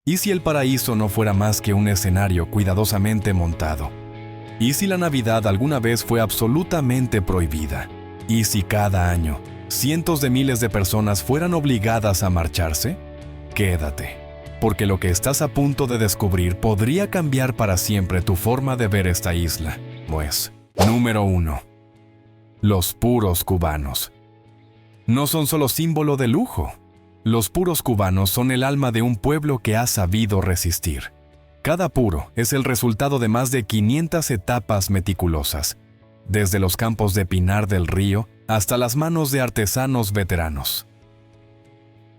¿Y si el paraíso no fuera más que un escenario cuidadosamente montado? ¿Y si la Navidad alguna vez fue absolutamente prohibida? ¿Y si cada año cientos de miles de personas fueran obligadas a marcharse? Quédate, porque lo que estás a punto de descubrir podría cambiar para siempre tu forma de ver esta isla. Pues, número 1. Los puros cubanos. No son solo símbolo de lujo. Los puros cubanos son el alma de un pueblo que ha sabido resistir. Cada puro es el resultado de más de 500 etapas meticulosas, desde los campos de Pinar del Río hasta las manos de artesanos veteranos.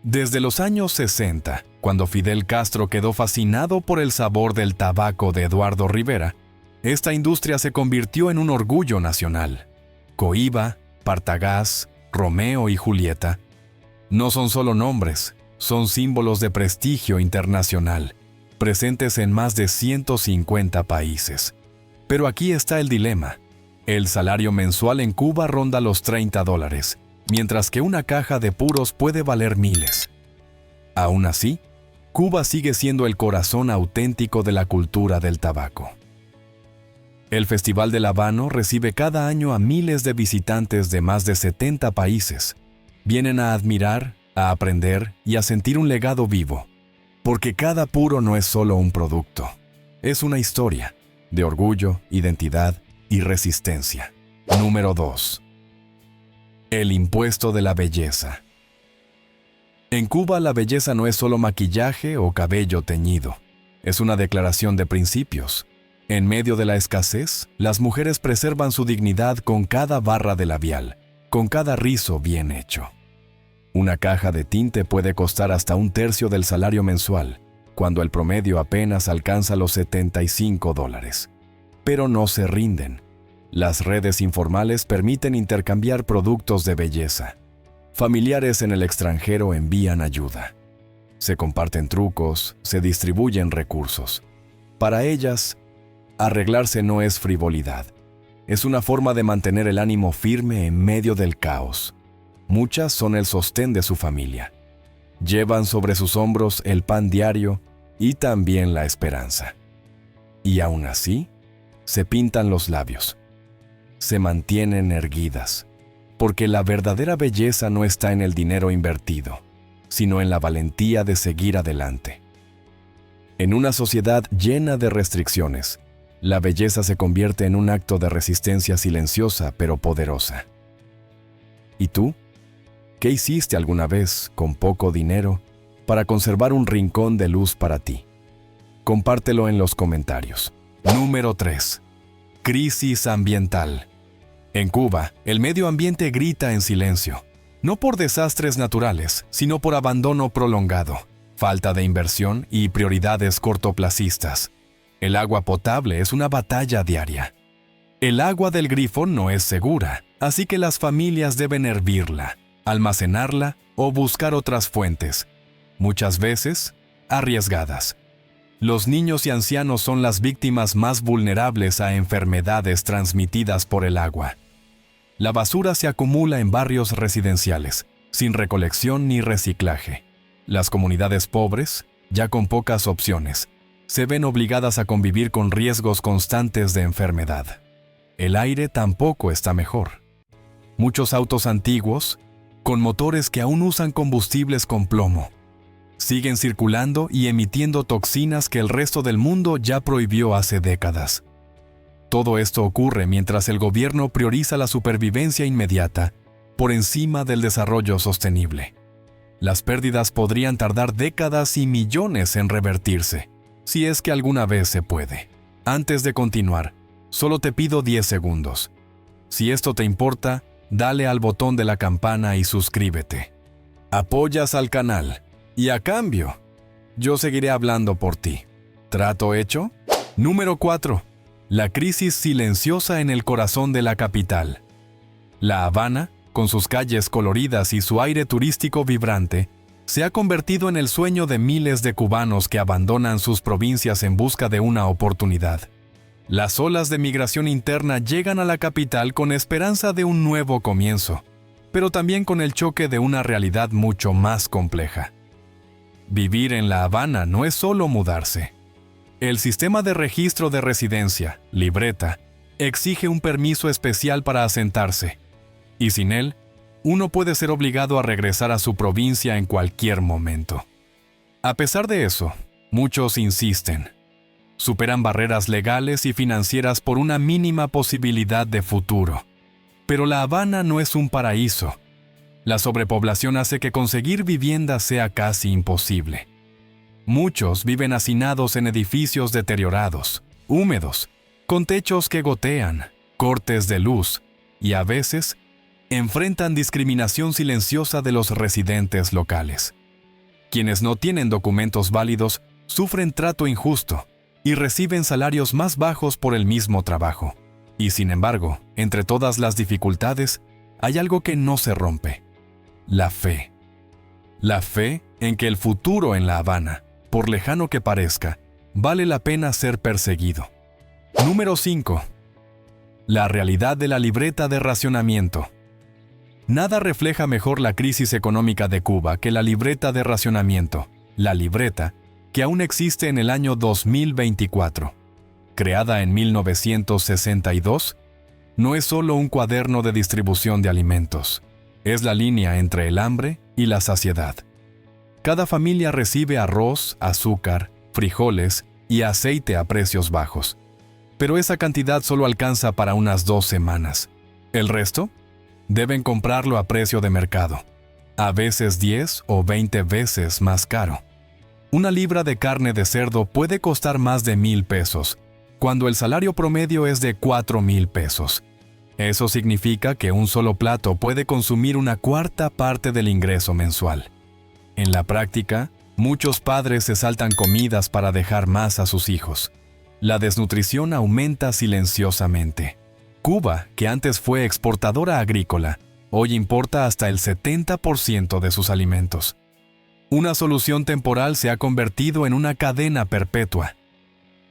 Desde los años 60, cuando Fidel Castro quedó fascinado por el sabor del tabaco de Eduardo Rivera, esta industria se convirtió en un orgullo nacional. Cohiba, Partagás, Romeo y Julieta no son solo nombres, son símbolos de prestigio internacional, presentes en más de 150 países. Pero aquí está el dilema. El salario mensual en Cuba ronda los $30, mientras que una caja de puros puede valer miles. Aún así, Cuba sigue siendo el corazón auténtico de la cultura del tabaco. El Festival del Habano recibe cada año a miles de visitantes de más de 70 países. Vienen a admirar, a aprender y a sentir un legado vivo. Porque cada puro no es solo un producto, es una historia de orgullo, identidad y resistencia. Número 2. El impuesto de la belleza. En Cuba la belleza no es solo maquillaje o cabello teñido, es una declaración de principios. En medio de la escasez, las mujeres preservan su dignidad con cada barra de labial, con cada rizo bien hecho. Una caja de tinte puede costar hasta un tercio del salario mensual, cuando el promedio apenas alcanza los $75. Pero no se rinden. Las redes informales permiten intercambiar productos de belleza. Familiares en el extranjero envían ayuda. Se comparten trucos, se distribuyen recursos. Para ellas, arreglarse no es frivolidad. Es una forma de mantener el ánimo firme en medio del caos. Muchas son el sostén de su familia. Llevan sobre sus hombros el pan diario y también la esperanza. Y aún así, se pintan los labios. Se mantienen erguidas, porque la verdadera belleza no está en el dinero invertido, sino en la valentía de seguir adelante. En una sociedad llena de restricciones, la belleza se convierte en un acto de resistencia silenciosa pero poderosa. ¿Y tú? ¿Qué hiciste alguna vez, con poco dinero, para conservar un rincón de luz para ti? Compártelo en los comentarios. Número 3. Crisis ambiental. En Cuba, el medio ambiente grita en silencio, no por desastres naturales, sino por abandono prolongado, falta de inversión y prioridades cortoplacistas. El agua potable es una batalla diaria. El agua del grifo no es segura, así que las familias deben hervirla, almacenarla o buscar otras fuentes, muchas veces arriesgadas. Los niños y ancianos son las víctimas más vulnerables a enfermedades transmitidas por el agua. La basura se acumula en barrios residenciales, sin recolección ni reciclaje. Las comunidades pobres, ya con pocas opciones, se ven obligadas a convivir con riesgos constantes de enfermedad. El aire tampoco está mejor. Muchos autos antiguos, con motores que aún usan combustibles con plomo, siguen circulando y emitiendo toxinas que el resto del mundo ya prohibió hace décadas. Todo esto ocurre mientras el gobierno prioriza la supervivencia inmediata por encima del desarrollo sostenible. Las pérdidas podrían tardar décadas y millones en revertirse, si es que alguna vez se puede. Antes de continuar, solo te pido 10 segundos. Si esto te importa, dale al botón de la campana y suscríbete. Apoyas al canal. Y a cambio, yo seguiré hablando por ti. ¿Trato hecho? Número 4. La crisis silenciosa en el corazón de la capital. La Habana, con sus calles coloridas y su aire turístico vibrante, se ha convertido en el sueño de miles de cubanos que abandonan sus provincias en busca de una oportunidad. Las olas de migración interna llegan a la capital con esperanza de un nuevo comienzo, pero también con el choque de una realidad mucho más compleja. Vivir en La Habana no es solo mudarse. El sistema de registro de residencia, libreta, exige un permiso especial para asentarse, y sin él, uno puede ser obligado a regresar a su provincia en cualquier momento. A pesar de eso, muchos insisten. Superan barreras legales y financieras por una mínima posibilidad de futuro. Pero La Habana no es un paraíso. La sobrepoblación hace que conseguir vivienda sea casi imposible. Muchos viven hacinados en edificios deteriorados, húmedos, con techos que gotean, cortes de luz y a veces enfrentan discriminación silenciosa de los residentes locales. Quienes no tienen documentos válidos sufren trato injusto y reciben salarios más bajos por el mismo trabajo. Y sin embargo, entre todas las dificultades, hay algo que no se rompe: la fe. La fe en que el futuro en La Habana, por lejano que parezca, vale la pena ser perseguido. Número 5. La realidad de la libreta de racionamiento. Nada refleja mejor la crisis económica de Cuba que la libreta de racionamiento, la libreta, que aún existe en el año 2024. Creada en 1962, no es solo un cuaderno de distribución de alimentos, es la línea entre el hambre y la saciedad. Cada familia recibe arroz, azúcar, frijoles y aceite a precios bajos. Pero esa cantidad solo alcanza para unas 2 semanas. ¿El resto? Deben comprarlo a precio de mercado, a veces 10 o 20 veces más caro. Una libra de carne de cerdo puede costar más de 1,000 pesos, cuando el salario promedio es de 4,000 pesos. Eso significa que un solo plato puede consumir una cuarta parte del ingreso mensual. En la práctica, muchos padres se saltan comidas para dejar más a sus hijos. La desnutrición aumenta silenciosamente. Cuba, que antes fue exportadora agrícola, hoy importa hasta el 70% de sus alimentos. Una solución temporal se ha convertido en una cadena perpetua.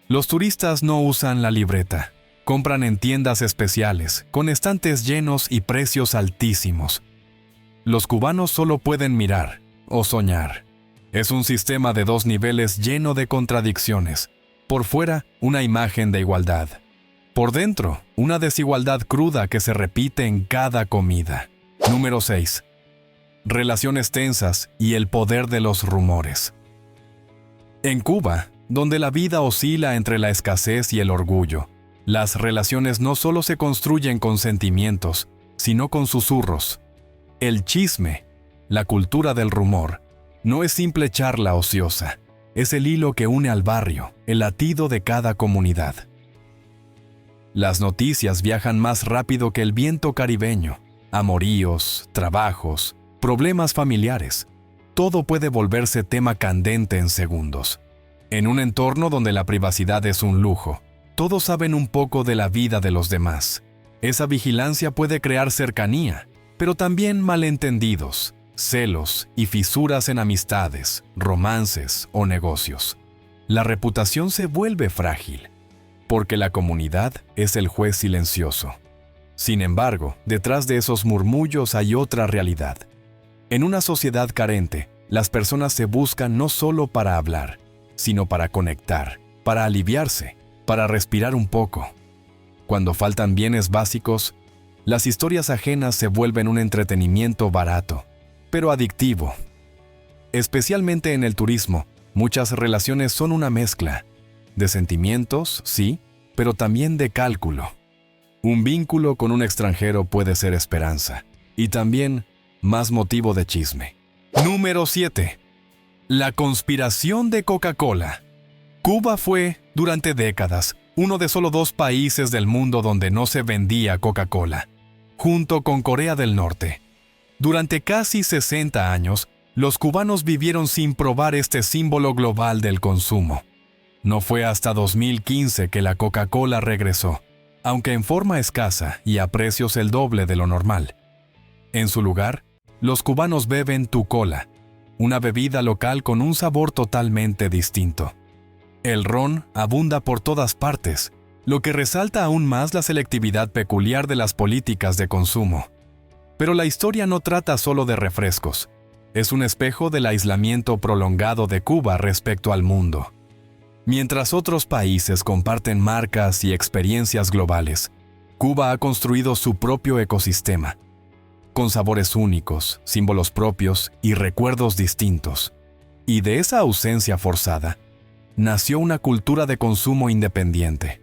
Los turistas no usan la libreta. Compran en tiendas especiales, con estantes llenos y precios altísimos. Los cubanos solo pueden mirar o soñar. Es un sistema de 2 niveles lleno de contradicciones. Por fuera, una imagen de igualdad. Por dentro, una desigualdad cruda que se repite en cada comida. Número 6. Relaciones tensas y el poder de los rumores. En Cuba, donde la vida oscila entre la escasez y el orgullo, las relaciones no solo se construyen con sentimientos, sino con susurros. El chisme, la cultura del rumor, no es simple charla ociosa, es el hilo que une al barrio, el latido de cada comunidad. Las noticias viajan más rápido que el viento caribeño. Amoríos, trabajos, problemas familiares. Todo puede volverse tema candente en segundos. En un entorno donde la privacidad es un lujo, todos saben un poco de la vida de los demás. Esa vigilancia puede crear cercanía, pero también malentendidos, celos y fisuras en amistades, romances o negocios. La reputación se vuelve frágil, porque la comunidad es el juez silencioso. Sin embargo, detrás de esos murmullos hay otra realidad. En una sociedad carente, las personas se buscan no solo para hablar, sino para conectar, para aliviarse, para respirar un poco. Cuando faltan bienes básicos, las historias ajenas se vuelven un entretenimiento barato, pero adictivo. Especialmente en el turismo, muchas relaciones son una mezcla de sentimientos, sí, pero también de cálculo. Un vínculo con un extranjero puede ser esperanza, y también más motivo de chisme. Número 7. La conspiración de Coca-Cola. Cuba fue, durante décadas, uno de solo 2 países del mundo donde no se vendía Coca-Cola, junto con Corea del Norte. Durante casi 60 años, los cubanos vivieron sin probar este símbolo global del consumo. No fue hasta 2015 que la Coca-Cola regresó, aunque en forma escasa y a precios el doble de lo normal. En su lugar, los cubanos beben Tucola, una bebida local con un sabor totalmente distinto. El ron abunda por todas partes, lo que resalta aún más la selectividad peculiar de las políticas de consumo. Pero la historia no trata solo de refrescos. es un espejo del aislamiento prolongado de Cuba respecto al mundo. Mientras otros países comparten marcas y experiencias globales, Cuba ha construido su propio ecosistema, con sabores únicos, símbolos propios y recuerdos distintos. Y de esa ausencia forzada, nació una cultura de consumo independiente,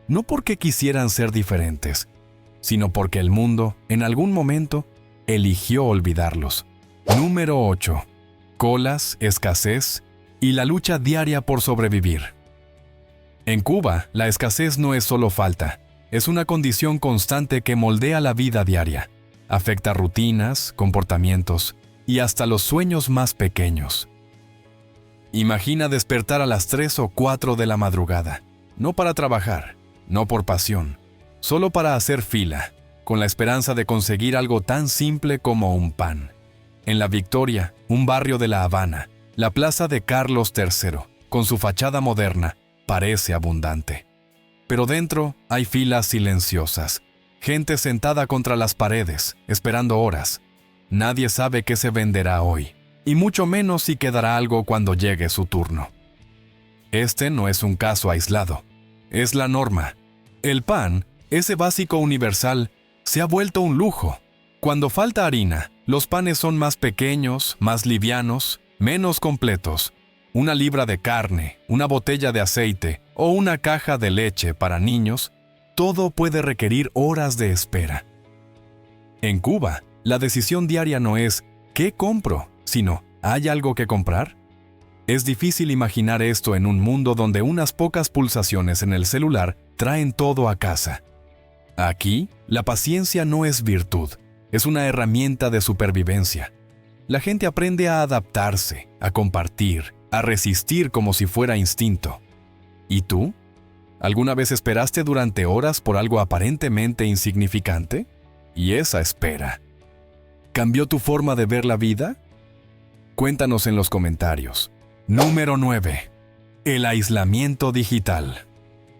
no porque quisieran ser diferentes, sino porque el mundo, en algún momento, eligió olvidarlos. Número 8. Colas, escasez y la lucha diaria por sobrevivir. En Cuba, la escasez no es solo falta, es una condición constante que moldea la vida diaria, afecta rutinas, comportamientos y hasta los sueños más pequeños. Imagina despertar a las 3 o 4 de la madrugada, no para trabajar, no por pasión, solo para hacer fila, con la esperanza de conseguir algo tan simple como un pan. En La Victoria, un barrio de La Habana, la plaza de Carlos III, con su fachada moderna, parece abundante. Pero dentro hay filas silenciosas, gente sentada contra las paredes, esperando horas. Nadie sabe qué se venderá hoy, y mucho menos si quedará algo cuando llegue su turno. Este no es un caso aislado, es la norma. El pan, ese básico universal, se ha vuelto un lujo. Cuando falta harina, los panes son más pequeños, más livianos, menos completos. Una libra de carne, una botella de aceite o una caja de leche para niños, todo puede requerir horas de espera. En Cuba, la decisión diaria no es ¿qué compro?, sino ¿hay algo que comprar? Es difícil imaginar esto en un mundo donde unas pocas pulsaciones en el celular traen todo a casa. Aquí, la paciencia no es virtud, es una herramienta de supervivencia. La gente aprende a adaptarse, a compartir, a resistir como si fuera instinto. ¿Y tú? ¿Alguna vez esperaste durante horas por algo aparentemente insignificante? ¿Y esa espera cambió tu forma de ver la vida? Cuéntanos en los comentarios. Número 9. El aislamiento digital.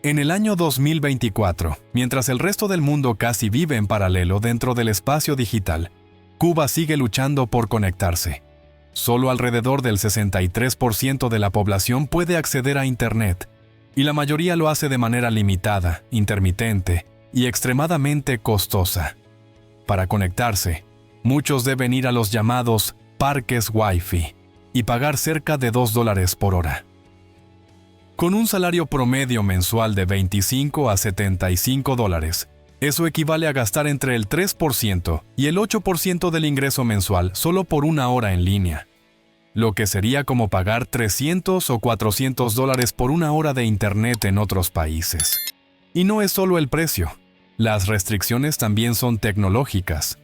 En el año 2024, mientras el resto del mundo casi vive en paralelo dentro del espacio digital, Cuba sigue luchando por conectarse. Solo alrededor del 63% de la población puede acceder a Internet, y la mayoría lo hace de manera limitada, intermitente y extremadamente costosa. Para conectarse, muchos deben ir a los llamados parques Wi-Fi y pagar cerca de $2 por hora. Con un salario promedio mensual de 25 a 75 dólares, eso equivale a gastar entre el 3% y el 8% del ingreso mensual solo por una hora en línea, lo que sería como pagar 300 o 400 dólares por una hora de Internet en otros países. Y no es solo el precio, las restricciones también son tecnológicas.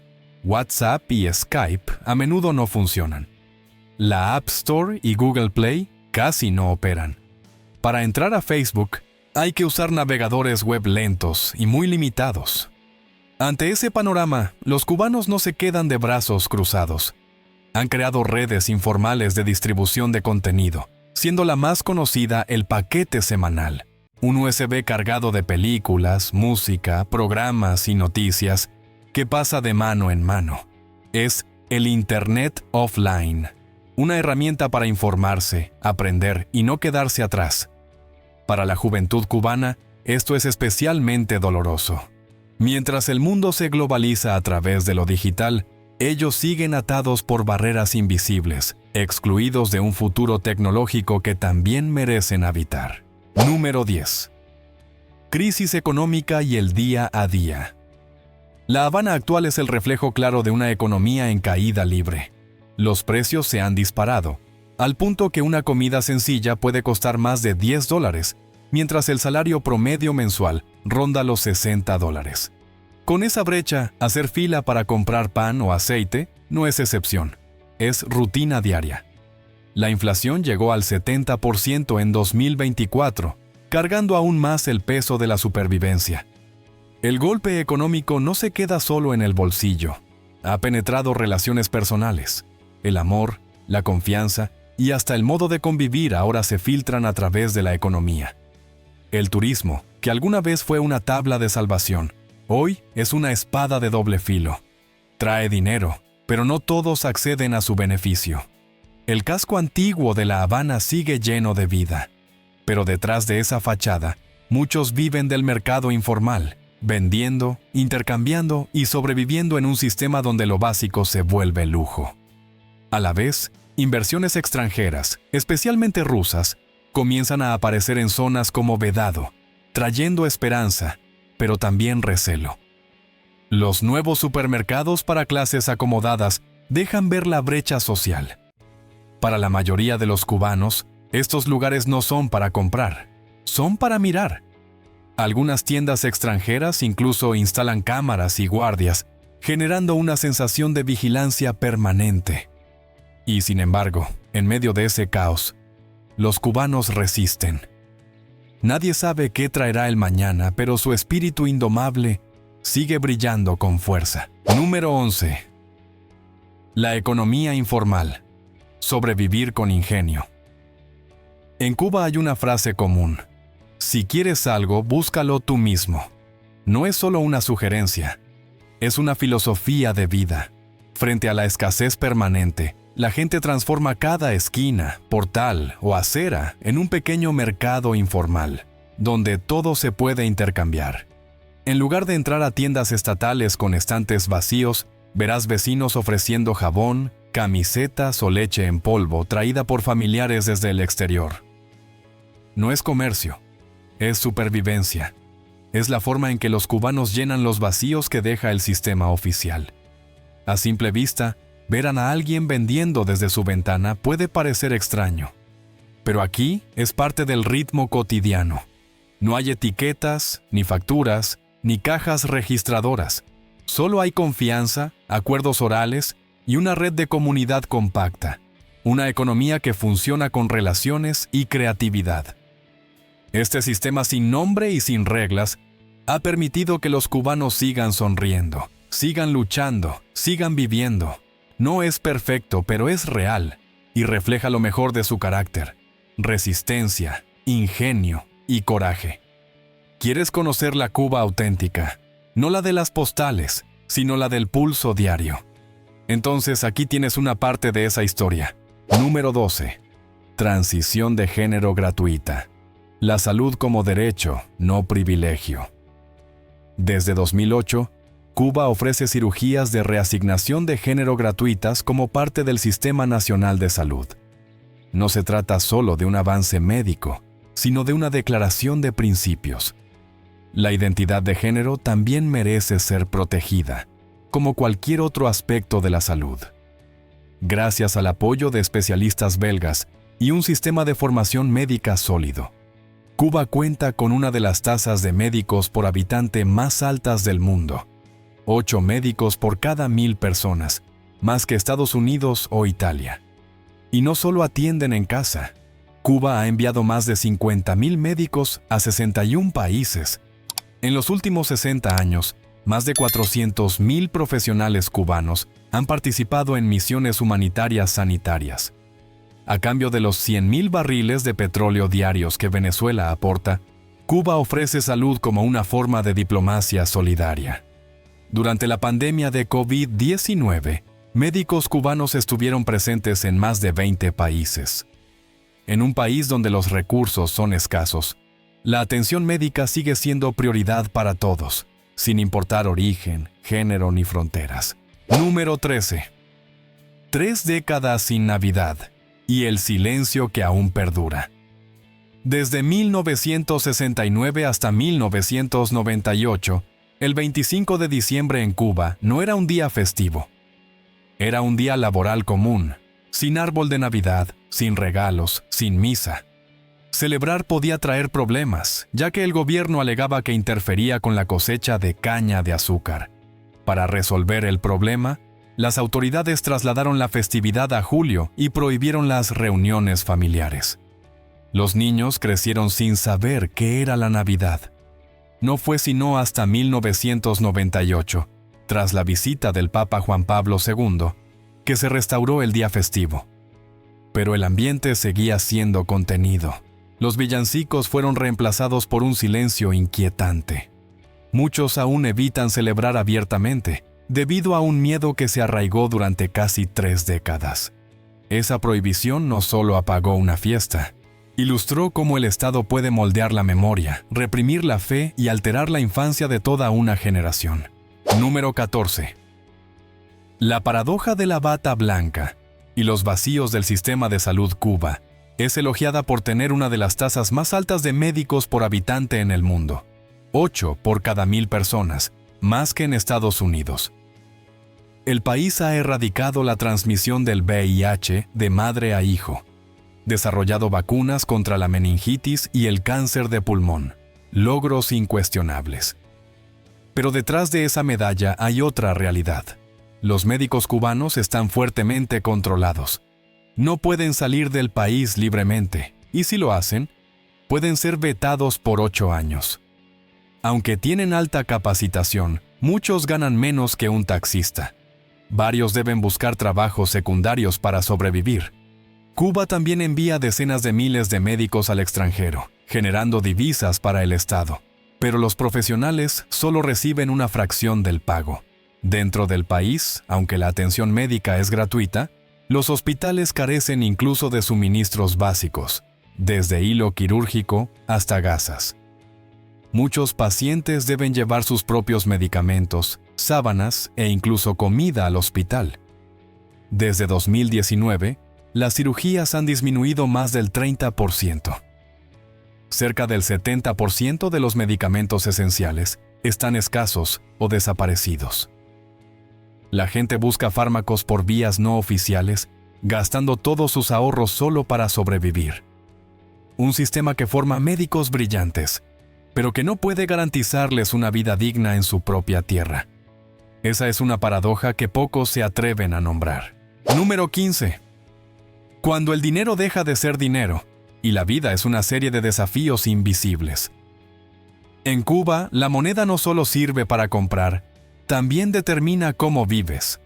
WhatsApp y Skype a menudo no funcionan. La App Store y Google Play casi no operan. Para entrar a Facebook, hay que usar navegadores web lentos y muy limitados. Ante ese panorama, los cubanos no se quedan de brazos cruzados. Han creado redes informales de distribución de contenido, siendo la más conocida el paquete semanal, un USB cargado de películas, música, programas y noticias que pasa de mano en mano. Es el Internet Offline, una herramienta para informarse, aprender y no quedarse atrás. Para la juventud cubana, esto es especialmente doloroso. Mientras el mundo se globaliza a través de lo digital, ellos siguen atados por barreras invisibles, excluidos de un futuro tecnológico que también merecen habitar. Número 10. Crisis económica y el día a día. La Habana actual es el reflejo claro de una economía en caída libre. Los precios se han disparado, al punto que una comida sencilla puede costar más de $10, mientras el salario promedio mensual ronda los $60. Con esa brecha, hacer fila para comprar pan o aceite no es excepción, es rutina diaria. La inflación llegó al 70% en 2024, cargando aún más el peso de la supervivencia. El golpe económico no se queda solo en el bolsillo, ha penetrado relaciones personales. El amor, la confianza y hasta el modo de convivir ahora se filtran a través de la economía. El turismo, que alguna vez fue una tabla de salvación, hoy es una espada de doble filo. Trae dinero, pero no todos acceden a su beneficio. El casco antiguo de La Habana sigue lleno de vida, pero detrás de esa fachada, muchos viven del mercado informal, vendiendo, intercambiando y sobreviviendo en un sistema donde lo básico se vuelve lujo. A la vez, inversiones extranjeras, especialmente rusas, comienzan a aparecer en zonas como Vedado, trayendo esperanza, pero también recelo. Los nuevos supermercados para clases acomodadas dejan ver la brecha social. Para la mayoría de los cubanos, estos lugares no son para comprar, son para mirar. Algunas tiendas extranjeras incluso instalan cámaras y guardias, generando una sensación de vigilancia permanente. Y sin embargo, en medio de ese caos, los cubanos resisten. Nadie sabe qué traerá el mañana, pero su espíritu indomable sigue brillando con fuerza. Número 11. La economía informal. Sobrevivir con ingenio. En Cuba hay una frase común: si quieres algo, búscalo tú mismo. No es solo una sugerencia, es una filosofía de vida. Frente a la escasez permanente, la gente transforma cada esquina, portal o acera en un pequeño mercado informal, donde todo se puede intercambiar. En lugar de entrar a tiendas estatales con estantes vacíos, verás vecinos ofreciendo jabón, camisetas o leche en polvo traída por familiares desde el exterior. No es comercio, es supervivencia. Es la forma en que los cubanos llenan los vacíos que deja el sistema oficial. A simple vista, ver a alguien vendiendo desde su ventana puede parecer extraño. Pero aquí es parte del ritmo cotidiano. No hay etiquetas, ni facturas, ni cajas registradoras. Solo hay confianza, acuerdos orales y una red de comunidad compacta. Una economía que funciona con relaciones y creatividad. Este sistema sin nombre y sin reglas ha permitido que los cubanos sigan sonriendo, sigan luchando, sigan viviendo. No es perfecto, pero es real y refleja lo mejor de su carácter: resistencia, ingenio y coraje. ¿Quieres conocer la Cuba auténtica? No la de las postales, sino la del pulso diario. Entonces aquí tienes una parte de esa historia. Número 12. Transición de género gratuita. La salud como derecho, no privilegio. Desde 2008, Cuba ofrece cirugías de reasignación de género gratuitas como parte del Sistema Nacional de Salud. No se trata solo de un avance médico, sino de una declaración de principios. La identidad de género también merece ser protegida, como cualquier otro aspecto de la salud. Gracias al apoyo de especialistas belgas y un sistema de formación médica sólido, Cuba cuenta con una de las tasas de médicos por habitante más altas del mundo: 8 médicos por cada 1000 personas, más que Estados Unidos o Italia. Y no solo atienden en casa. Cuba ha enviado más de 50,000 médicos a 61 países. En los últimos 60 años, más de 400,000 profesionales cubanos han participado en misiones humanitarias sanitarias. A cambio de los 100,000 barriles de petróleo diarios que Venezuela aporta, Cuba ofrece salud como una forma de diplomacia solidaria. Durante la pandemia de COVID-19, médicos cubanos estuvieron presentes en más de 20 países. En un país donde los recursos son escasos, la atención médica sigue siendo prioridad para todos, sin importar origen, género ni fronteras. Número 13. 3 décadas sin Navidad y el silencio que aún perdura. Desde 1969 hasta 1998, el 25 de diciembre en Cuba no era un día festivo. Era un día laboral común, sin árbol de Navidad, sin regalos, sin misa. Celebrar podía traer problemas, ya que el gobierno alegaba que interfería con la cosecha de caña de azúcar. Para resolver el problema, las autoridades trasladaron la festividad a julio y prohibieron las reuniones familiares. Los niños crecieron sin saber qué era la Navidad. No fue sino hasta 1998, tras la visita del Papa Juan Pablo II, que se restauró el día festivo. Pero el ambiente seguía siendo contenido. Los villancicos fueron reemplazados por un silencio inquietante. Muchos aún evitan celebrar abiertamente, debido a un miedo que se arraigó durante casi 3 décadas. Esa prohibición no solo apagó una fiesta, ilustró cómo el Estado puede moldear la memoria, reprimir la fe y alterar la infancia de toda una generación. Número 14. La paradoja de la bata blanca y los vacíos del sistema de salud Cuba es elogiada por tener una de las tasas más altas de médicos por habitante en el mundo, 8 por cada 1000 personas, más que en Estados Unidos. El país ha erradicado la transmisión del VIH de madre a hijo, desarrollado vacunas contra la meningitis y el cáncer de pulmón, logros incuestionables. Pero detrás de esa medalla hay otra realidad. Los médicos cubanos están fuertemente controlados. No pueden salir del país libremente, y si lo hacen, pueden ser vetados por 8 años. Aunque tienen alta capacitación, muchos ganan menos que un taxista. Varios deben buscar trabajos secundarios para sobrevivir. Cuba también envía decenas de miles de médicos al extranjero, generando divisas para el Estado. Pero los profesionales solo reciben una fracción del pago. Dentro del país, aunque la atención médica es gratuita, los hospitales carecen incluso de suministros básicos, desde hilo quirúrgico hasta gasas. Muchos pacientes deben llevar sus propios medicamentos, sábanas e incluso comida al hospital. Desde 2019, las cirugías han disminuido más del 30%. Cerca del 70% de los medicamentos esenciales están escasos o desaparecidos. La gente busca fármacos por vías no oficiales, gastando todos sus ahorros solo para sobrevivir. Un sistema que forma médicos brillantes, pero que no puede garantizarles una vida digna en su propia tierra. Esa es una paradoja que pocos se atreven a nombrar. Número 15. Cuando el dinero deja de ser dinero, y la vida es una serie de desafíos invisibles. En Cuba, la moneda no solo sirve para comprar, también determina cómo vives.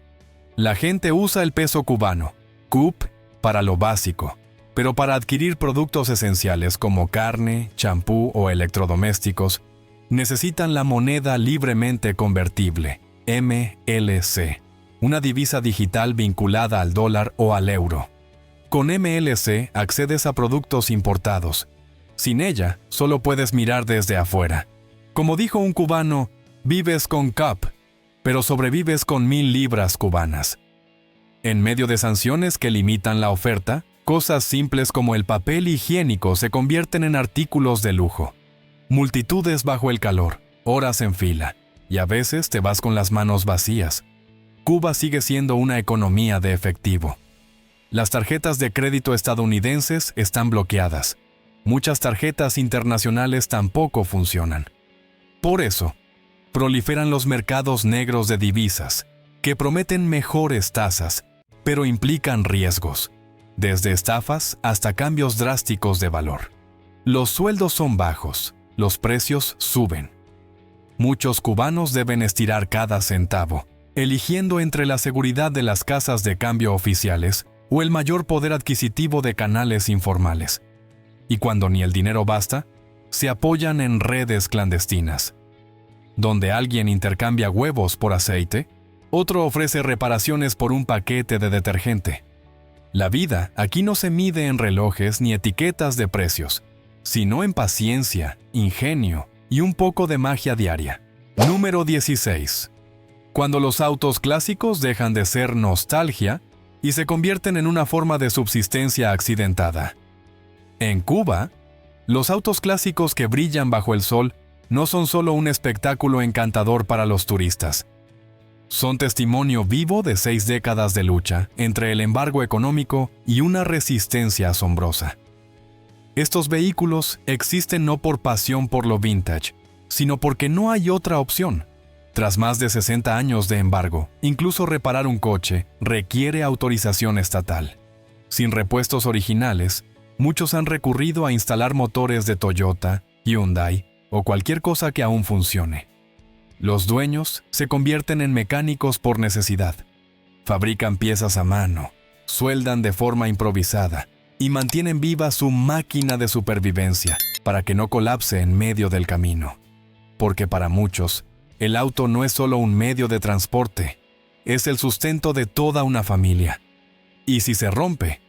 La gente usa el peso cubano, CUP, para lo básico, pero para adquirir productos esenciales como carne, champú o electrodomésticos, necesitan la moneda libremente convertible, MLC, una divisa digital vinculada al dólar o al euro. Con MLC accedes a productos importados. Sin ella, solo puedes mirar desde afuera. Como dijo un cubano, vives con CUP, pero sobrevives con 1000 libras cubanas. En medio de sanciones que limitan la oferta, cosas simples como el papel higiénico se convierten en artículos de lujo. Multitudes bajo el calor, horas en fila, y a veces te vas con las manos vacías. Cuba sigue siendo una economía de efectivo. Las tarjetas de crédito estadounidenses están bloqueadas. Muchas tarjetas internacionales tampoco funcionan. Por eso, proliferan los mercados negros de divisas, que prometen mejores tasas, pero implican riesgos, desde estafas hasta cambios drásticos de valor. Los sueldos son bajos, los precios suben. Muchos cubanos deben estirar cada centavo, eligiendo entre la seguridad de las casas de cambio oficiales o el mayor poder adquisitivo de canales informales. Y cuando ni el dinero basta, se apoyan en redes clandestinas, donde alguien intercambia huevos por aceite, otro ofrece reparaciones por un paquete de detergente. La vida aquí no se mide en relojes ni etiquetas de precios, sino en paciencia, ingenio y un poco de magia diaria. Número 16. Cuando los autos clásicos dejan de ser nostalgia y se convierten en una forma de subsistencia accidentada. En Cuba, los autos clásicos que brillan bajo el sol no son solo un espectáculo encantador para los turistas. Son testimonio vivo de 6 décadas de lucha entre el embargo económico y una resistencia asombrosa. Estos vehículos existen no por pasión por lo vintage, sino porque no hay otra opción. Tras más de 60 años de embargo, incluso reparar un coche requiere autorización estatal. Sin repuestos originales, muchos han recurrido a instalar motores de Toyota, Hyundai o cualquier cosa que aún funcione. Los dueños se convierten en mecánicos por necesidad. Fabrican piezas a mano, sueldan de forma improvisada y mantienen viva su máquina de supervivencia para que no colapse en medio del camino. Porque para muchos, El auto no es solo un medio de transporte, es el sustento de toda una familia. Y si se rompe,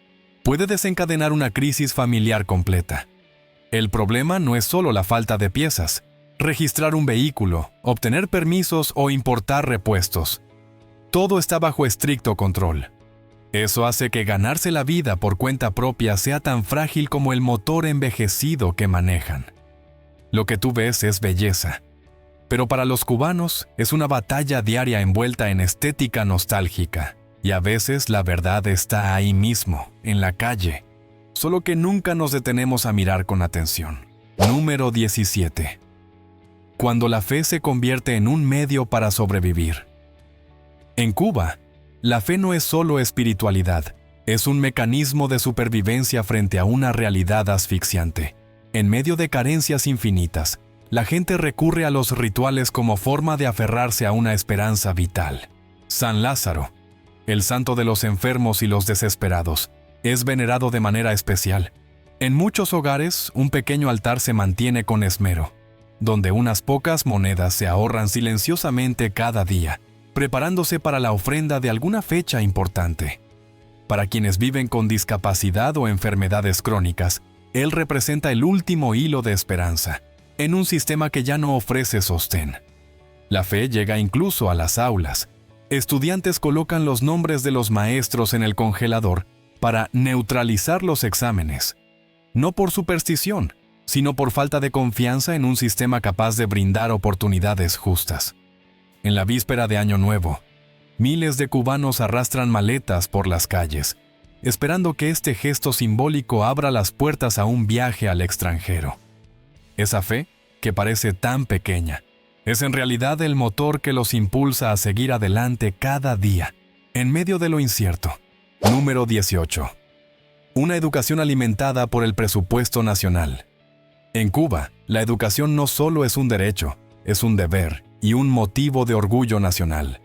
puede desencadenar una crisis familiar completa. El problema no es solo la falta de piezas, registrar un vehículo, obtener permisos o importar repuestos. Todo está bajo estricto control. Eso hace que ganarse la vida por cuenta propia sea tan frágil como el motor envejecido que manejan. Lo que tú ves es belleza, pero para los cubanos es una batalla diaria envuelta en estética nostálgica, y a veces la verdad está ahí mismo, en la calle, solo que nunca nos detenemos a mirar con atención. Número 17. Cuando la fe se convierte en un medio para sobrevivir. En Cuba, la fe no es solo espiritualidad, es un mecanismo de supervivencia frente a una realidad asfixiante. En medio de carencias infinitas, la gente recurre a los rituales como forma de aferrarse a una esperanza vital. San Lázaro, el santo de los enfermos y los desesperados, es venerado de manera especial. En muchos hogares, un pequeño altar se mantiene con esmero, donde unas pocas monedas se ahorran silenciosamente cada día, preparándose para la ofrenda de alguna fecha importante. Para quienes viven con discapacidad o enfermedades crónicas, él representa el último hilo de esperanza, en un sistema que ya no ofrece sostén. La fe llega incluso a las aulas. Estudiantes colocan los nombres de los maestros en el congelador para neutralizar los exámenes, no por superstición, sino por falta de confianza en un sistema capaz de brindar oportunidades justas. En la víspera de Año Nuevo, miles de cubanos arrastran maletas por las calles, esperando que este gesto simbólico abra las puertas a un viaje al extranjero. Esa fe, que parece tan pequeña, es en realidad el motor que los impulsa a seguir adelante cada día, en medio de lo incierto. Número 18. Una educación alimentada por el presupuesto nacional. En Cuba, la educación no solo es un derecho, es un deber y un motivo de orgullo nacional.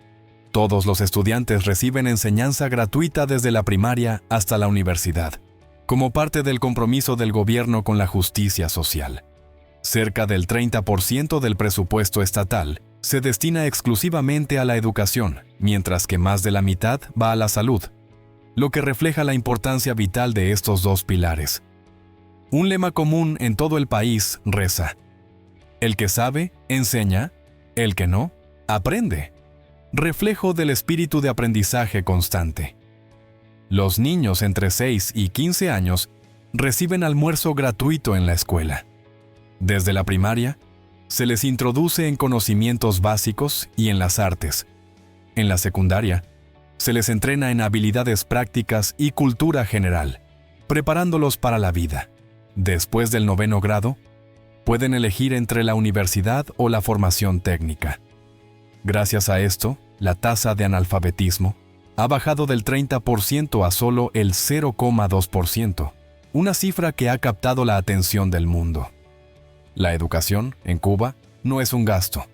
Todos los estudiantes reciben enseñanza gratuita desde la primaria hasta la universidad, como parte del compromiso del gobierno con la justicia social. Cerca del 30% del presupuesto estatal se destina exclusivamente a la educación, mientras que más de la mitad va a la salud, lo que refleja la importancia vital de estos dos pilares. Un lema común en todo el país reza: el que sabe, enseña; el que no, aprende. Reflejo del espíritu de aprendizaje constante. Los niños entre 6 y 15 años reciben almuerzo gratuito en la escuela. Desde la primaria, se les introduce en conocimientos básicos y en las artes. En la secundaria, se les entrena en habilidades prácticas y cultura general, preparándolos para la vida. Después del 9º grado, pueden elegir entre la universidad o la formación técnica. Gracias a esto, la tasa de analfabetismo ha bajado del 30% a solo el 0,2%, una cifra que ha captado la atención del mundo. La educación, en Cuba, no es un gasto,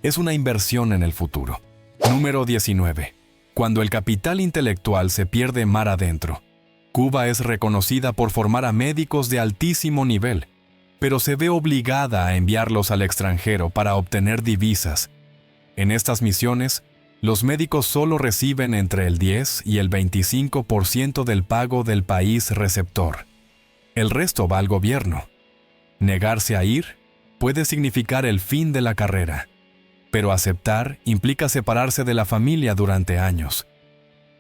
es una inversión en el futuro. Número 19. Cuando el capital intelectual se pierde mar adentro. Cuba es reconocida por formar a médicos de altísimo nivel, pero se ve obligada a enviarlos al extranjero para obtener divisas. En estas misiones, los médicos solo reciben entre el 10 y el 25% del pago del país receptor. El resto va al gobierno. Negarse a ir puede significar el fin de la carrera, pero aceptar implica separarse de la familia durante años.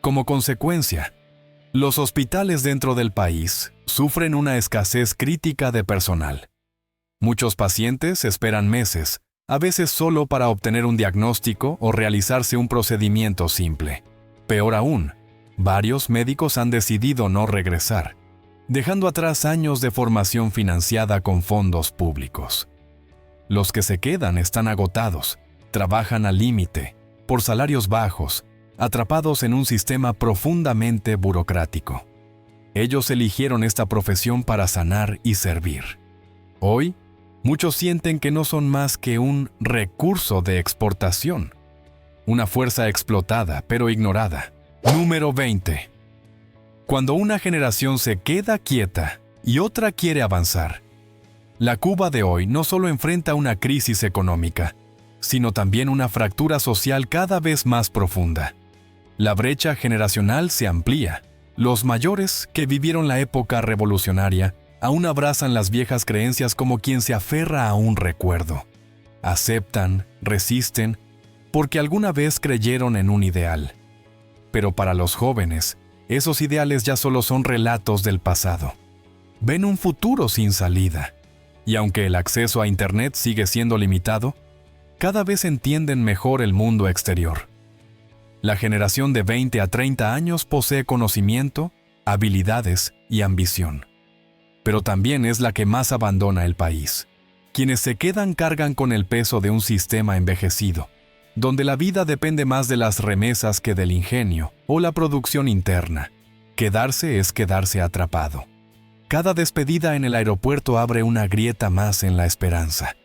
Como consecuencia, los hospitales dentro del país sufren una escasez crítica de personal. Muchos pacientes esperan meses, a veces solo para obtener un diagnóstico o realizarse un procedimiento simple. Peor aún, varios médicos han decidido no regresar, dejando atrás años de formación financiada con fondos públicos. Los que se quedan están agotados, trabajan al límite, por salarios bajos, atrapados en un sistema profundamente burocrático. Ellos eligieron esta profesión para sanar y servir. Hoy, muchos sienten que no son más que un recurso de exportación, una fuerza explotada pero ignorada. Número 20. Cuando una generación se queda quieta y otra quiere avanzar. La Cuba de hoy no solo enfrenta una crisis económica, sino también una fractura social cada vez más profunda. La brecha generacional se amplía. Los mayores, que vivieron la época revolucionaria, aún abrazan las viejas creencias como quien se aferra a un recuerdo. Aceptan, resisten, porque alguna vez creyeron en un ideal. Pero para los jóvenes, esos ideales ya solo son relatos del pasado. Ven un futuro sin salida. Y aunque el acceso a Internet sigue siendo limitado, cada vez entienden mejor el mundo exterior. La generación de 20 a 30 años posee conocimiento, habilidades y ambición. Pero también es la que más abandona el país. Quienes se quedan cargan con el peso de un sistema envejecido, donde la vida depende más de las remesas que del ingenio o la producción interna. Quedarse es quedarse atrapado. Cada despedida en el aeropuerto abre una grieta más en la esperanza.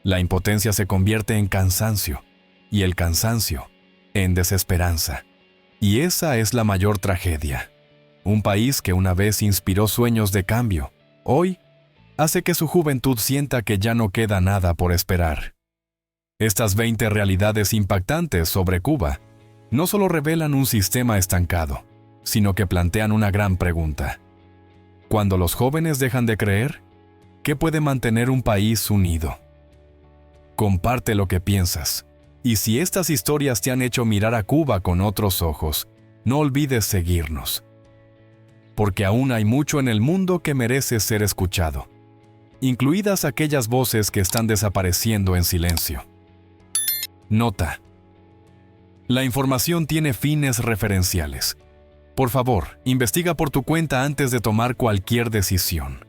La impotencia se convierte en cansancio, y el cansancio en desesperanza. Y esa es la mayor tragedia. Un país que una vez inspiró sueños de cambio, hoy hace que su juventud sienta que ya no queda nada por esperar. Estas 20 realidades impactantes sobre Cuba no solo revelan un sistema estancado, sino que plantean una gran pregunta. Cuando los jóvenes dejan de creer, ¿qué puede mantener un país unido? Comparte lo que piensas. Y si estas historias te han hecho mirar a Cuba con otros ojos, no olvides seguirnos. Porque aún hay mucho en el mundo que merece ser escuchado, incluidas aquellas voces que están desapareciendo en silencio. Nota: la información tiene fines referenciales. Por favor, investiga por tu cuenta antes de tomar cualquier decisión.